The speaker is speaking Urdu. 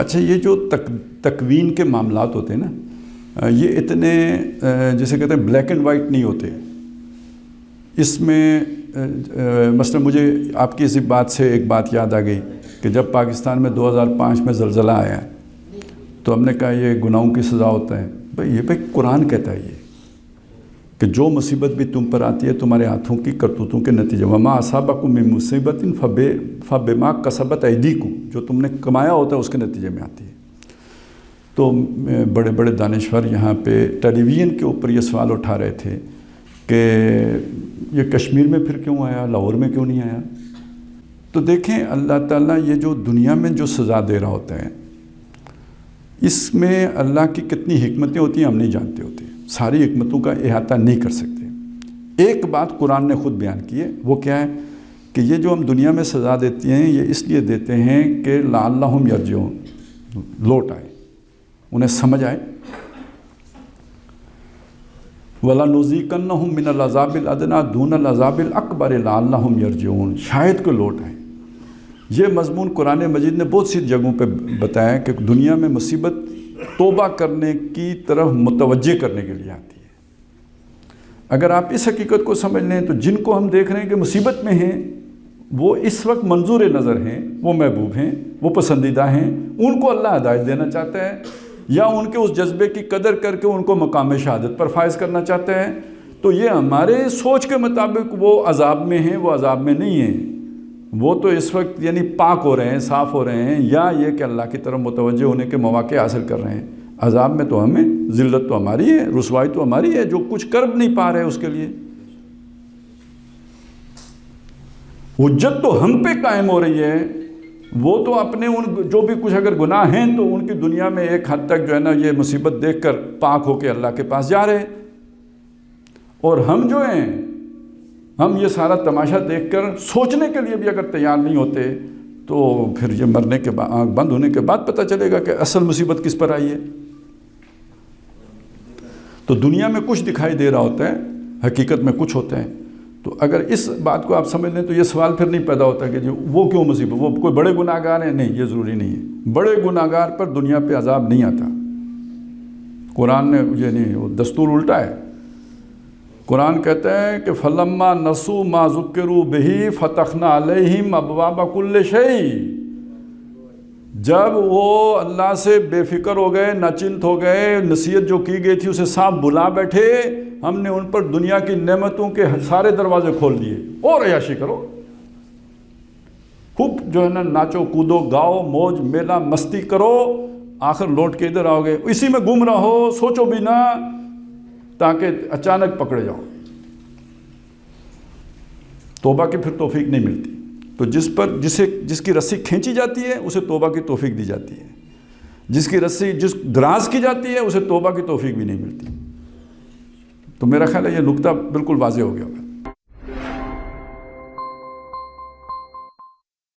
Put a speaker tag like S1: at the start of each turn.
S1: اچھا، یہ جو تکوین کے معاملات ہوتے ہیں نا، یہ اتنے جسے کہتے ہیں بلیک اینڈ وائٹ نہیں ہوتے. اس میں مثلا مجھے آپ کی اسی بات سے ایک بات یاد آ گئی کہ جب پاکستان میں 2005 میں زلزلہ آیا تو ہم نے کہا یہ گناہوں کی سزا ہوتا ہے. بھائی قرآن کہتا ہے یہ کہ جو مصیبت بھی تم پر آتی ہے تمہارے ہاتھوں کی کرتوتوں کے نتیجے. وما اصابکم من مصیبت فبما کسبت ایدیکم، جو تم نے کمایا ہوتا ہے اس کے نتیجے میں آتی ہے. تو بڑے بڑے دانشور یہاں پہ ٹیلی ویژن کے اوپر یہ سوال اٹھا رہے تھے کہ یہ کشمیر میں پھر کیوں آیا، لاہور میں کیوں نہیں آیا. تو دیکھیں اللہ تعالیٰ یہ جو دنیا میں جو سزا دے رہا ہوتا ہے اس میں اللہ کی کتنی حکمتیں ہوتی ہیں ہم نہیں جانتے ہوتے، ساری حکمتوں کا احاطہ نہیں کر سکتے. ایک بات قرآن نے خود بیان کی ہے، وہ کیا ہے کہ یہ جو ہم دنیا میں سزا دیتے ہیں یہ اس لیے دیتے ہیں کہ لعلہم یرجعون، لوٹ آئے، انہیں سمجھ آئے. وَلَنُذِيقَنَّهُم مِّنَ الْعَذَابِ الْأَدْنَىٰ دُونَ الْعَذَابِ الْأَكْبَرِ لَعَلَّهُمْ يَرْجِعُونَ، شاید کو لوٹ آئیں. یہ مضمون قرآن مجید نے بہت سی جگہوں پہ بتایا کہ دنیا میں مصیبت توبہ کرنے کی طرف متوجہ کرنے کے لیے آتی ہے. اگر آپ اس حقیقت کو سمجھ لیں تو جن کو ہم دیکھ رہے ہیں کہ مصیبت میں ہیں وہ اس وقت منظور نظر ہیں، وہ محبوب ہیں، وہ پسندیدہ ہیں، ان کو اللہ ہدایت دینا چاہتا ہے یا ان کے اس جذبے کی قدر کر کے ان کو مقام شہادت پر فائز کرنا چاہتے ہیں. تو یہ ہمارے سوچ کے مطابق وہ عذاب میں ہیں، وہ عذاب میں نہیں ہیں، وہ تو اس وقت یعنی پاک ہو رہے ہیں، صاف ہو رہے ہیں، یا یہ کہ اللہ کی طرف متوجہ ہونے کے مواقع حاصل کر رہے ہیں. عذاب میں تو ہمیں، ذلت تو ہماری ہے، رسوائی تو ہماری ہے، جو کچھ کر نہیں پا رہے اس کے لیے. حجت تو ہم پہ قائم ہو رہی ہے، وہ تو اپنے ان جو بھی کچھ اگر گناہ ہیں تو ان کی دنیا میں ایک حد تک جو ہے نا یہ مصیبت دیکھ کر پاک ہو کے اللہ کے پاس جا رہے ہیں. اور ہم جو ہیں ہم یہ سارا تماشا دیکھ کر سوچنے کے لیے بھی اگر تیار نہیں ہوتے تو پھر یہ مرنے کے بعد، آنکھ بند ہونے کے بعد پتہ چلے گا کہ اصل مصیبت کس پر آئی ہے. تو دنیا میں کچھ دکھائی دے رہا ہوتا ہے، حقیقت میں کچھ ہوتا ہے. تو اگر اس بات کو آپ سمجھ لیں تو یہ سوال پھر نہیں پیدا ہوتا کہ جو وہ کیوں مصیبت، وہ کوئی بڑے گناہ گار ہیں، نہیں، یہ ضروری نہیں ہے. بڑے گناہ گار پر دنیا پہ عذاب نہیں آتا. قرآن نے یہ نہیں، وہ دستور الٹا ہے. قرآن کہتا ہے کہ فَلَمَّا نَسُوا مَا ذُكِّرُوا بِهِ فَتَحْنَا عَلَيْهِمْ أَبْوَابَ كُلِّ شَيْءٍ. جب وہ اللہ سے بے فکر ہو گئے، ناچنت ہو گئے، نصیحت جو کی گئی تھی اسے صاف بلا بیٹھے، ہم نے ان پر دنیا کی نعمتوں کے سارے دروازے کھول دیے. اور عیاشی کرو، خوب جو ہے نا ناچو کودو، گاؤ، موج میلہ مستی کرو، آخر لوٹ کے ادھر آؤ گے اسی میں گم رہو، سوچو بھی نہ تاکہ اچانک پکڑے جاؤ. توبہ کی پھر توفیق نہیں ملتی. تو جس کی رسی کھینچی جاتی ہے اسے توبہ کی توفیق دی جاتی ہے، جس کی رسی جس دراز کی جاتی ہے اسے توبہ کی توفیق بھی نہیں ملتی. تو میرا خیال ہے یہ نقطہ بالکل واضح ہو گیا ہوگا.